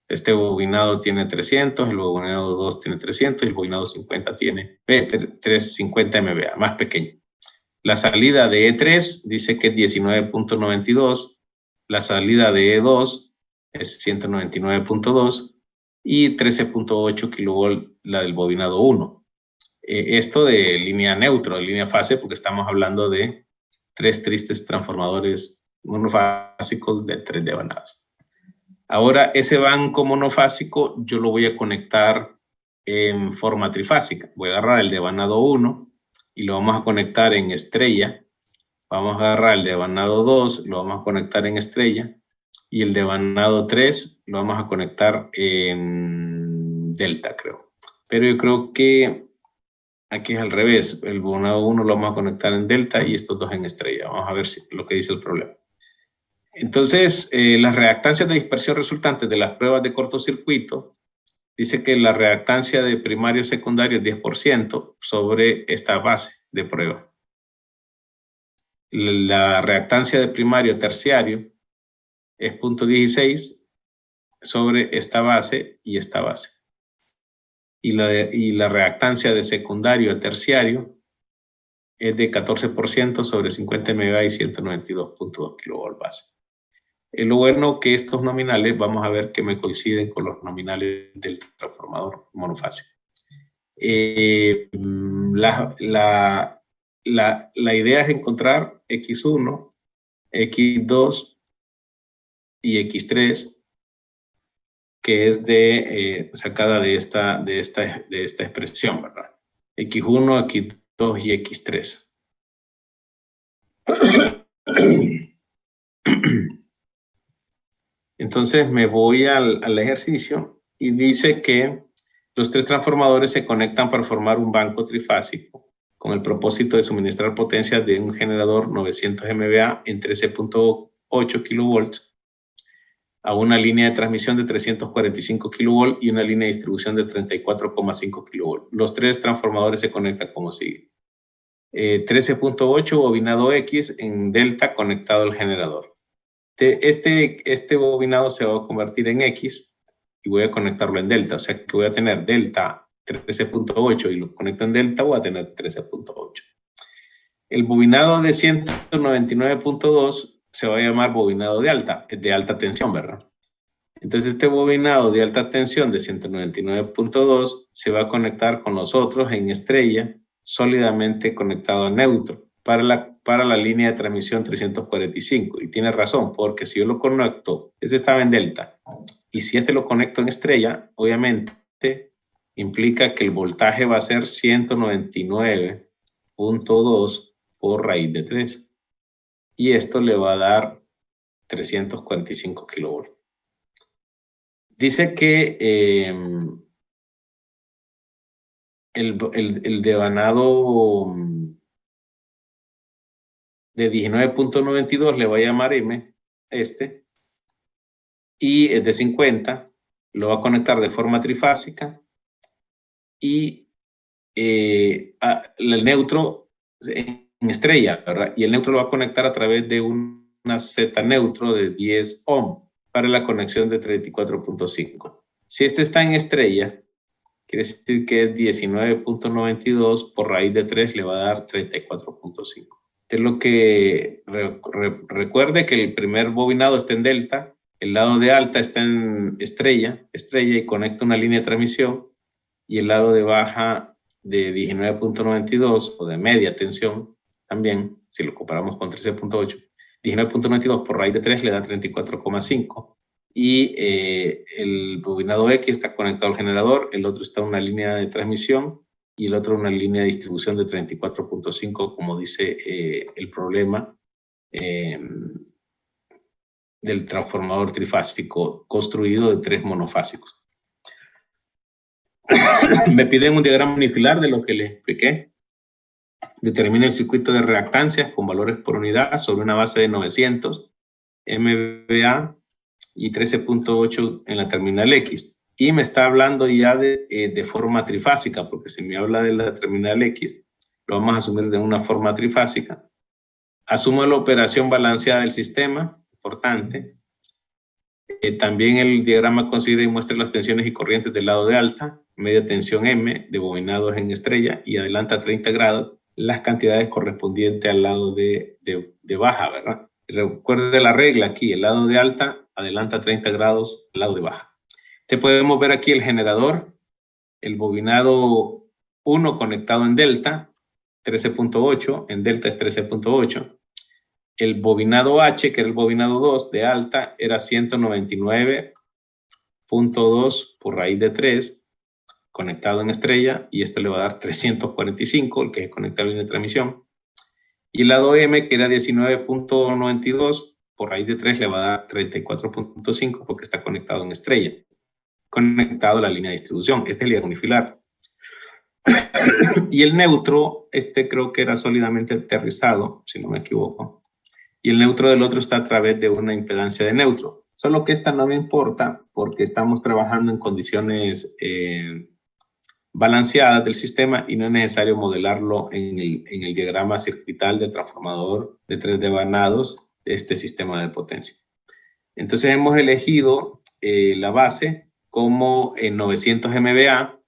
Este bobinado tiene 300, el bobinado 2 tiene 300 y el bobinado 50 tiene 350 MVA, más pequeño. La salida de E3 dice que es 19.92, la salida de E2 es 199.2 y 13.8 kilovolt la del bobinado 1. Esto de línea neutro, de línea fase, porque estamos hablando de 3 tristes transformadores monofásicos de 3 devanados. Ahora, ese banco monofásico yo lo voy a conectar en forma trifásica. Voy a agarrar el devanado 1 y lo vamos a conectar en estrella. Vamos a agarrar el devanado 2, lo vamos a conectar en estrella. Y el devanado 3 lo vamos a conectar en delta, creo. Pero yo creo que aquí es al revés. El devanado 1 lo vamos a conectar en delta y estos 2 en estrella. Vamos a ver lo que dice el problema. Entonces, las reactancias de dispersión resultantes de las pruebas de cortocircuito, dice que la reactancia de primario secundario es 10% sobre esta base de prueba. La reactancia de primario terciario es 0.16 sobre esta base y esta base. y la reactancia de secundario a terciario es de 14% sobre 50 MVA y 192.2 kV base. Lo bueno que estos nominales, vamos a ver que me coinciden con los nominales del transformador monofásico. La idea es encontrar X1, X2 y X3, que es sacada de esta expresión, ¿verdad? X1, X2 y X3. Entonces me voy al ejercicio y dice que los tres transformadores se conectan para formar un banco trifásico con el propósito de suministrar potencia de un generador 900 MVA en 13.8 kV a una línea de transmisión de 345 kV y una línea de distribución de 34,5 kV. Los tres transformadores se conectan como sigue. 13.8 bobinado X en delta conectado al generador. Este bobinado se va a convertir en X y voy a conectarlo en delta, o sea que voy a tener delta 13.8 y lo conecto en delta, voy a tener 13.8. El bobinado de 199.2 se va a llamar bobinado de alta tensión, ¿verdad? Entonces este bobinado de alta tensión de 199.2 se va a conectar con los otros en estrella, sólidamente conectado a neutro para la línea de transmisión 345. Y tiene razón, porque si yo lo conecto, este estaba en delta, y si este lo conecto en estrella, obviamente implica que el voltaje va a ser 199.2 por raíz de 3. Y esto le va a dar 345 kilovolts. Dice que el devanado de 19.92 le voy a llamar M, y es de 50, lo va a conectar de forma trifásica, y el neutro en estrella, ¿verdad? Y el neutro lo va a conectar a través de una Z neutro de 10 ohm para la conexión de 34.5. Si este está en estrella, quiere decir que es 19.92 por raíz de 3 le va a dar 34.5. Es lo que recuerde que el primer bobinado está en delta, el lado de alta está en estrella y conecta una línea de transmisión, y el lado de baja de 19.92 o de media tensión también, si lo comparamos con 13.8, 19.92 por raíz de 3 le da 34,5. Y el bobinado X está conectado al generador, el otro está en una línea de transmisión y el otro una línea de distribución de 34.5, como dice el problema del transformador trifásico construido de 3 monofásicos. Me piden un diagrama unifilar de lo que les expliqué. Determina el circuito de reactancias con valores por unidad sobre una base de 900 MVA y 13.8 en la terminal X. Y me está hablando ya de forma trifásica, porque si me habla de la terminal X, lo vamos a asumir de una forma trifásica. Asumo la operación balanceada del sistema, importante. También el diagrama considera y muestra las tensiones y corrientes del lado de alta, media tensión M de bobinados en estrella y adelanta a 30 grados las cantidades correspondientes al lado de baja, ¿verdad? Recuerde la regla aquí, el lado de alta adelanta 30 grados al lado de baja. Te podemos ver aquí el generador, el bobinado 1 conectado en delta, 13.8, en delta es 13.8. El bobinado H, que era el bobinado 2 de alta, era 199.2 por raíz de 3, conectado en estrella, y esto le va a dar 345, el que es conectado en la transmisión. Y el lado M, que era 19.92, por raíz de 3 le va a dar 34.5 porque está conectado en estrella, conectado a la línea de distribución. Este es el diagrama unifilar. Y el neutro, creo que era sólidamente aterrizado, si no me equivoco. Y el neutro del otro está a través de una impedancia de neutro. Solo que esta no me importa porque estamos trabajando en condiciones balanceadas del sistema y no es necesario modelarlo en el diagrama circuital del transformador de 3 devanados de este sistema de potencia. Entonces hemos elegido la base como en 900 MVA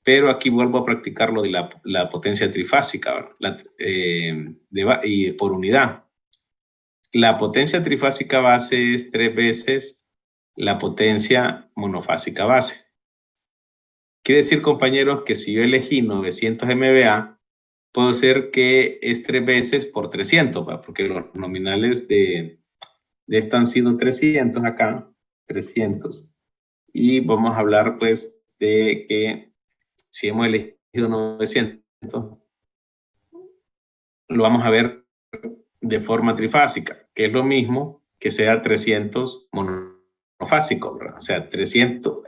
pero aquí vuelvo a practicar lo de la potencia trifásica, y por unidad. La potencia trifásica base es 3 veces la potencia monofásica base. Quiere decir, compañeros, que si yo elegí 900 MVA, puedo ser que es 3 veces por 300, ¿va? Porque los nominales de esta han sido 300 acá, 300. Y vamos a hablar, pues, de que si hemos elegido 900, lo vamos a ver de forma trifásica, que es lo mismo que sea 300 monofásico, ¿verdad? O sea,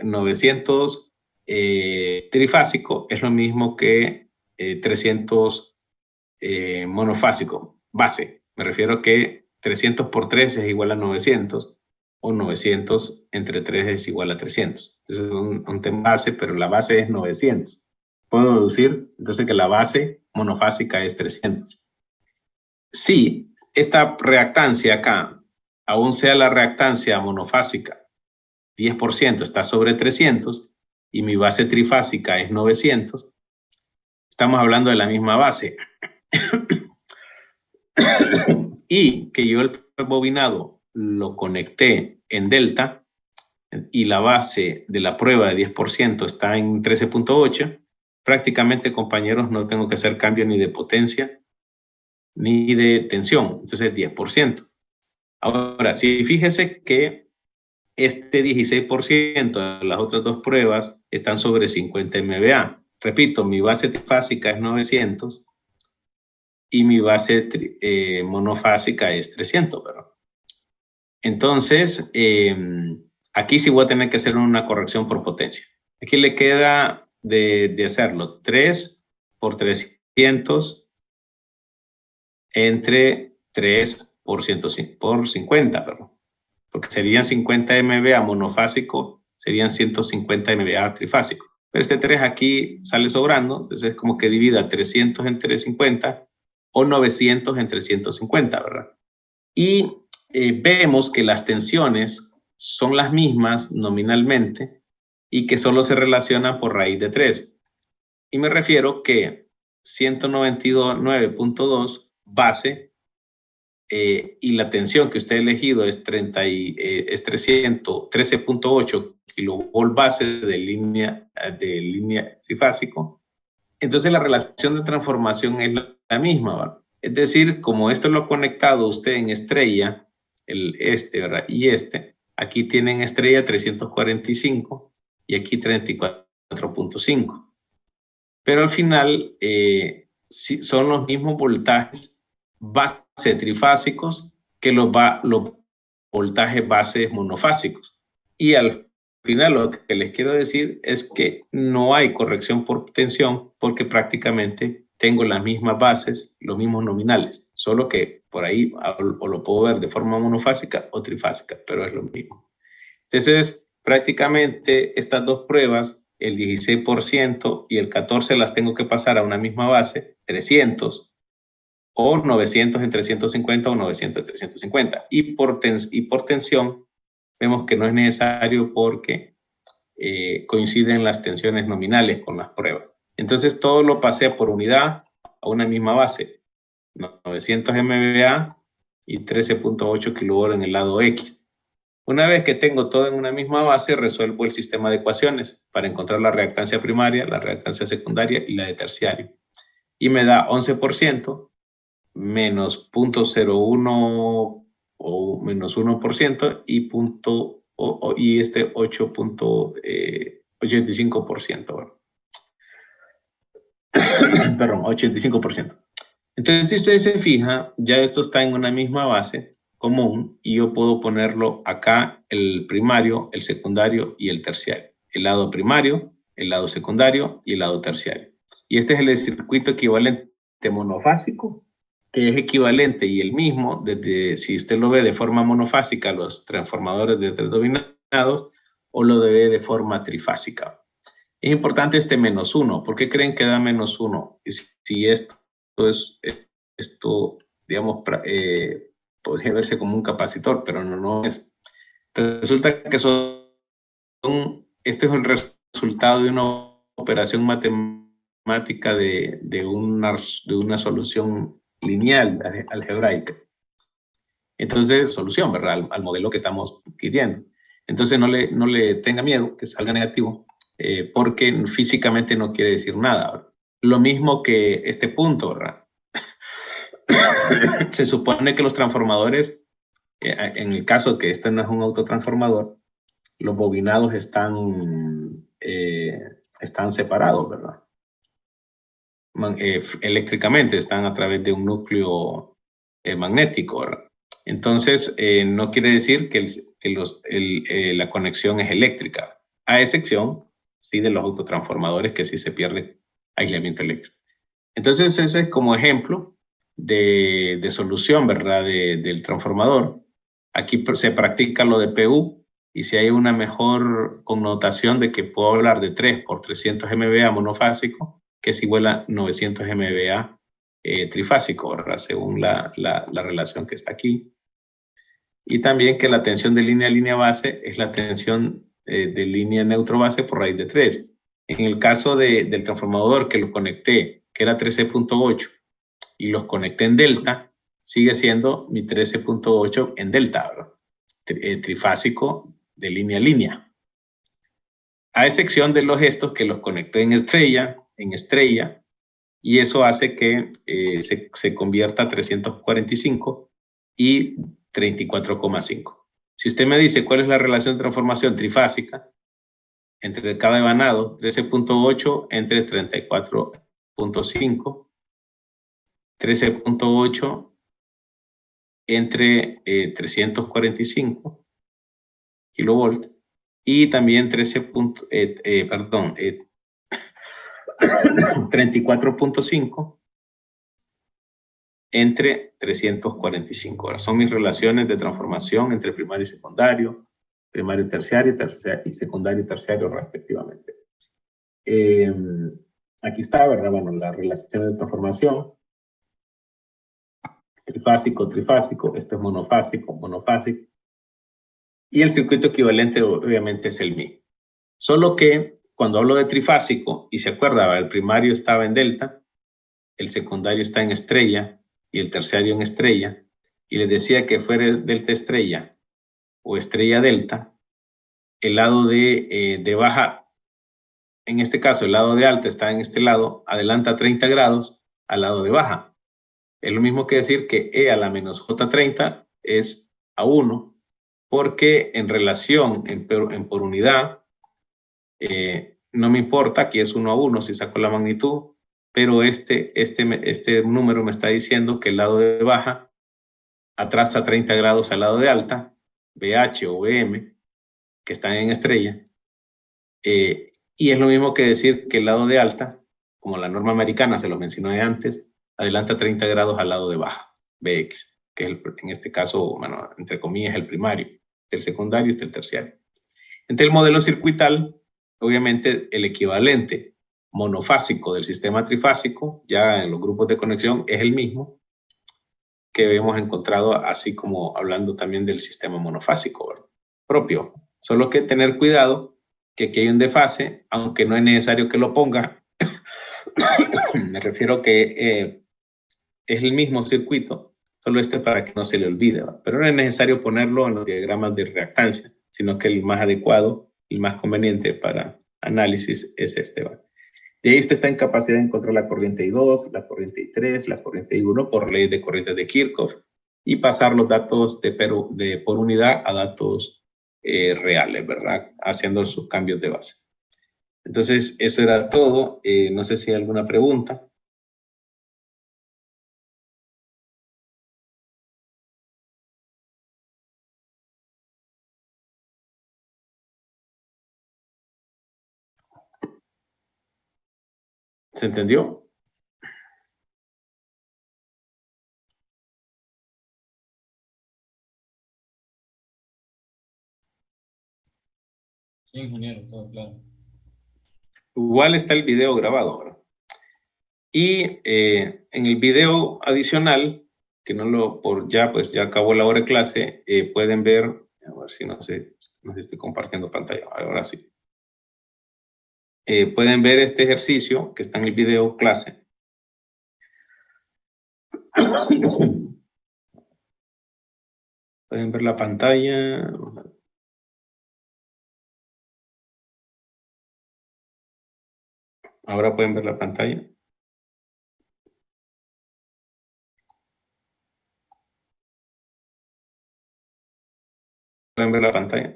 900 trifásico es lo mismo que 300 monofásico, base. Me refiero que 300 por 3 es igual a 900, o 900 entre 3 es igual a 300. Entonces es un tema base, pero la base es 900. Puedo deducir entonces que la base monofásica es 300. Si esta reactancia acá, aún sea la reactancia monofásica, 10% está sobre 300 y mi base trifásica es 900, estamos hablando de la misma base. Y que yo el bobinado lo conecté en delta y la base de la prueba de 10% está en 13.8, prácticamente, compañeros, no tengo que hacer cambio ni de potencia ni de tensión, entonces 10%. Ahora, si fíjese que este 16% de las otras dos pruebas están sobre 50 MVA. Repito, mi base trifásica es 900 y mi base monofásica es 300, ¿verdad? Entonces, aquí sí voy a tener que hacer una corrección por potencia. Aquí le queda de hacerlo 3 por 300 entre 3 por 50, perdón. Porque serían 50 MVA monofásico, serían 150 MVA trifásico. Pero este 3 aquí sale sobrando, entonces es como que divida 300 entre 50 o 900 entre 150, ¿verdad? Y vemos que las tensiones son las mismas nominalmente y que solo se relacionan por raíz de 3. Y me refiero que 199.2 base y la tensión que usted ha elegido es 13.8 kilovolt base de línea trifásico. Entonces la relación de transformación es la misma, ¿verdad? Es decir, como esto lo ha conectado usted en estrella, ¿verdad? Y aquí tienen estrella 345 y aquí 34.5. Pero al final son los mismos voltajes base trifásicos que los voltajes bases monofásicos. Y al final lo que les quiero decir es que no hay corrección por tensión porque prácticamente tengo las mismas bases, los mismos nominales, solo que por ahí o lo puedo ver de forma monofásica o trifásica, pero es lo mismo. Entonces, prácticamente estas dos pruebas, el 16% y el 14% las tengo que pasar a una misma base, 300, o 900 en 350 o 900 en 350. Y por tensión, vemos que no es necesario porque coinciden las tensiones nominales con las pruebas. Entonces, todo lo pasé por unidad a una misma base, 900 MVA y 13.8 kV en el lado X. Una vez que tengo todo en una misma base, resuelvo el sistema de ecuaciones para encontrar la reactancia primaria, la reactancia secundaria y la de terciario. Y me da 11% menos 0.01 o menos 1% y 8.85%. Bueno. Perdón, 85%. Entonces, si usted se fija, ya esto está en una misma base común y yo puedo ponerlo acá, el primario, el secundario y el terciario. El lado primario, el lado secundario y el lado terciario. Y este es el circuito equivalente monofásico, que es equivalente y el mismo, desde si usted lo ve de forma monofásica, los transformadores de tres dominados, o lo ve de forma trifásica. Es importante este -1. ¿Por qué creen que da -1? Si esto, digamos, podría verse como un capacitor, pero no es. Resulta que este es el resultado de una operación matemática de una solución lineal algebraica. Entonces, solución, ¿verdad? Al modelo que estamos queriendo. Entonces, no le tenga miedo que salga negativo, porque físicamente no quiere decir nada, ¿verdad? Lo mismo que este punto, ¿verdad? Se supone que los transformadores, en el caso que este no es un autotransformador, los bobinados están separados, ¿verdad? Eléctricamente están a través de un núcleo magnético, ¿verdad? Entonces, no quiere decir que la conexión es eléctrica, a excepción, sí, de los autotransformadores que sí se pierde aislamiento eléctrico. Entonces, ese es como ejemplo de solución, ¿verdad? Del transformador. Aquí se practica lo de PU, y si hay una mejor connotación de que puedo hablar de 3 por 300 MVA monofásico, que es igual a 900 MVA trifásico, ¿verdad? Según la relación que está aquí. Y también que la tensión de línea a línea base es la tensión de línea neutro base por raíz de 3. En el caso del transformador que lo conecté, que era 13.8, y los conecté en delta, sigue siendo mi 13.8 en delta, ¿verdad? Trifásico de línea a línea. A excepción de los gestos que los conecté en estrella, y eso hace que se convierta a 345 y 34,5. Si usted me dice cuál es la relación de transformación trifásica entre cada evanado, 13.8 entre 34.5, 13.8 entre 345 kilovolts, y también 34.5 entre 345 horas. Son mis relaciones de transformación entre primario y secundario, primario y terciario, y secundario y terciario respectivamente. Aquí está, ¿verdad? Bueno, la relación de transformación. Trifásico, trifásico, esto es monofásico, monofásico. Y el circuito equivalente obviamente es el mismo. Solo que cuando hablo de trifásico, y se acuerda, el primario estaba en delta, el secundario está en estrella y el terciario en estrella, y les decía que fuera delta estrella o estrella delta, el lado de baja, en este caso el lado de alta está en este lado, adelanta 30 grados al lado de baja. Es lo mismo que decir que E a la menos J30 es a 1, porque en relación por unidad, no me importa, aquí es 1 a 1 si saco la magnitud, pero este número me está diciendo que el lado de baja atrasa 30 grados al lado de alta, BH o BM, que están en estrella, y es lo mismo que decir que el lado de alta, como la norma americana se lo mencioné antes, adelanta 30 grados al lado de baja, BX, que es en este caso, bueno, entre comillas, el primario, el secundario y el terciario. Entre el modelo circuital, obviamente el equivalente monofásico del sistema trifásico, ya en los grupos de conexión, es el mismo que hemos encontrado, así como hablando también del sistema monofásico, ¿verdad? Propio. Solo que tener cuidado que aquí hay un desfase, aunque no es necesario que lo ponga. Me refiero que es el mismo circuito, solo para que no se le olvide, ¿verdad? Pero no es necesario ponerlo en los diagramas de reactancia, sino que el más adecuado y más conveniente para análisis es este, ¿verdad? De ahí usted está en capacidad de encontrar la corriente I2, la corriente I3, la corriente I1 por ley de corrientes de Kirchhoff, y pasar los datos por unidad a datos reales, ¿verdad? Haciendo sus cambios de base. Entonces, eso era todo. No sé si hay alguna pregunta. ¿Se entendió? Sí, ingeniero, todo claro. Igual está el video grabado, ¿verdad? Y en el video adicional, que ya acabó la hora de clase, pueden ver, a ver si no sé si estoy compartiendo pantalla, ahora sí. pueden ver este ejercicio que está en el video clase. Pueden ver la pantalla. Ahora pueden ver la pantalla. Pueden ver la pantalla.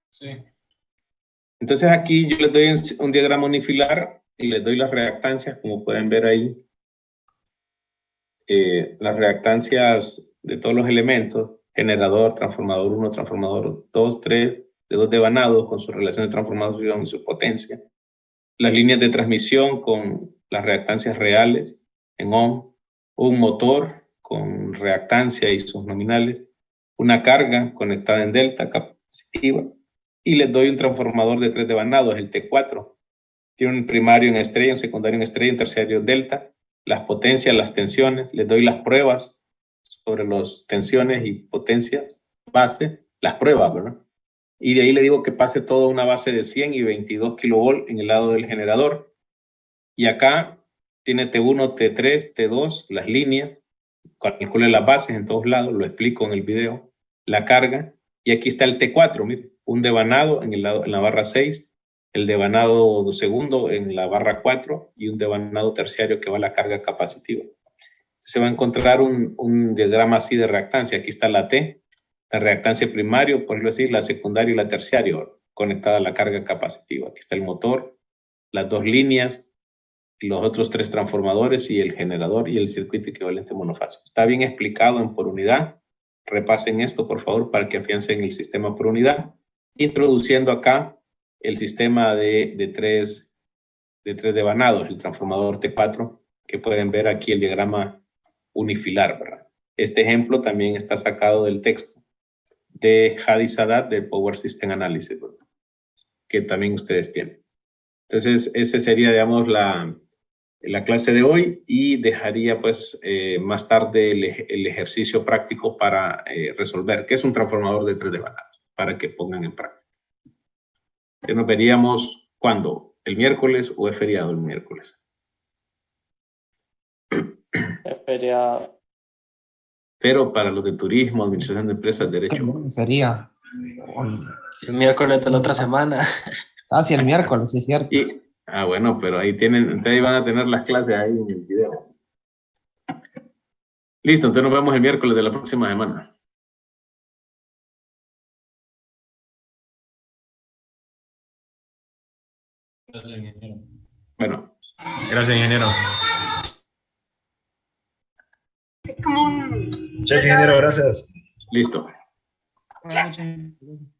Sí. Entonces aquí yo les doy un diagrama unifilar y les doy las reactancias, como pueden ver ahí. Las reactancias de todos los elementos, generador, transformador 1, transformador 2, 3, de dos devanados con su relación de transformación y su potencia. Las líneas de transmisión con las reactancias reales en ohm, un motor con reactancia y sus nominales, una carga conectada en delta capacitiva, y les doy un transformador de 3 devanados, el T4. Tiene un primario en estrella, un secundario en estrella, un terciario delta, las potencias, las tensiones, les doy las pruebas sobre las tensiones y potencias base, las pruebas, ¿verdad? Y de ahí le digo que pase toda una base de 100 y 22 kilovolt en el lado del generador. Y acá tiene T1, T3, T2, las líneas, calcule las bases en todos lados, lo explico en el video, la carga, y aquí está el T4, mire, un devanado en la barra 6, el devanado segundo en la barra 4 y un devanado terciario que va a la carga capacitiva. Se va a encontrar un diagrama así de reactancia. Aquí está la T, la reactancia primario, por decirlo así, la secundaria y la terciaria conectada a la carga capacitiva. Aquí está el motor, las dos líneas, los otros 3 transformadores y el generador y el circuito equivalente monofásico. Está bien explicado en por unidad. Repasen esto, por favor, para que afiancen el sistema por unidad. Introduciendo acá el sistema de tres devanados, el transformador T4, que pueden ver aquí el diagrama unifilar, ¿verdad? Este ejemplo también está sacado del texto de Hadi Sadat del Power System Analysis, ¿verdad? Que también ustedes tienen. Entonces, ese sería, digamos, la clase de hoy, y dejaría pues más tarde el ejercicio práctico para resolver qué es un transformador de 3 devanados, para que pongan en práctica. Que nos veríamos ¿cuándo? ¿El miércoles o es feriado el miércoles? Es feriado. Pero para los de turismo, administración de empresas, derecho. Sería. El miércoles de la otra semana. Ah, sí, el miércoles, sí es cierto. Bueno, pero ahí tienen, entonces van a tener las clases ahí en el video. Listo, entonces nos vemos el miércoles de la próxima semana. Gracias, ingeniero. Bueno. Gracias, ingeniero. Es como un... Cheque, ingeniero, gracias. Listo. Buenas noches.